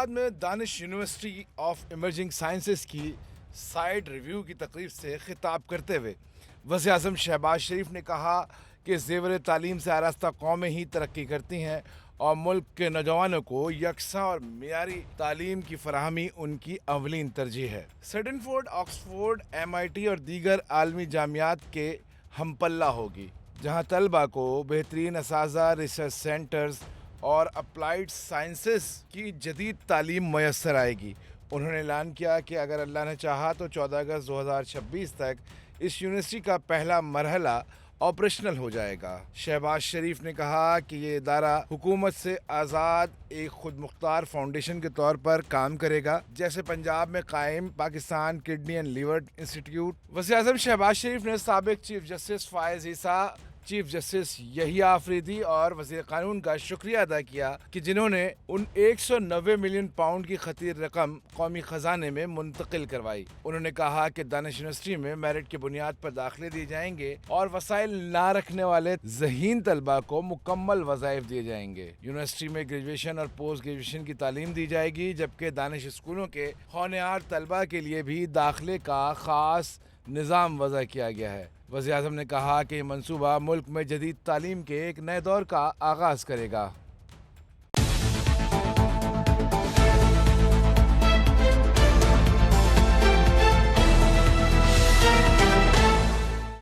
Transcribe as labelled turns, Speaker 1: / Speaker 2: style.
Speaker 1: आबाद में Danish university of emerging sciences की साइड रिव्यू की तकरीब से खिताब करते हुए वज़ीर आज़म शहबाज शरीफ ने कहा कि ज़ेवर तालीम से आरास्ता कौमें ही तरक्की करती हैं और मुल्क के नौजवानों को यकसा और मियारी तालीम की फराहमी उनकी अवलीन तरजीह है। स्टैनफोर्ड, ऑक्सफोर्ड, MIT और दीगर आलमी जामियात के हमपल्ला होगी, जहाँ तलबा को बेहतरीन असाज़ा, रिसर्च सेंटर्स और अप्लाइड साइंसेस की जदीद तालीम मैसर आएगी। उन्होंने ऐलान किया कि अगर अल्लाह ने चाहा तो 14 अगस्त 2026 तक इस यूनिवर्सिटी का पहला मरहला ऑपरेशनल हो जाएगा। शहबाज शरीफ ने कहा कि ये इदारा हुकूमत से आज़ाद एक खुद मुख्तार फाउंडेशन के तौर पर काम करेगा, जैसे पंजाब में कायम Pakistan kidney and liver institute. वज़ीर आज़म शहबाज शरीफ ने साबिक chief justice Faez Isa, chief justice Yahya Afridi और वज़ीर कानून का शुक्रिया अदा किया कि जिन्होंने उन 190 मिलियन पाउंड की खतीर रकम कौमी खजाने में मुंतकिल करवाई। उन्होंने कहा कि दानिश यूनिवर्सिटी में मेरिट की बुनियाद पर दाखिले दिए जाएंगे और वसाइल ना रखने वाले ज़हीन तलबा को मुकम्मल वज़ाइफ दिए जाएंगे। यूनिवर्सिटी में ग्रेजुएशन और पोस्ट ग्रेजुएशन की तालीम दी जाएगी, जबकि दानिश स्कूलों के होनहार तलबा के लिए भी दाखिले का ख़ास निज़ाम वज़ा किया गया है। वज़ीर आज़म ने कहा कि ये मंसूबा मुल्क में जदीद तालीम के एक नए दौर का आगाज़ करेगा।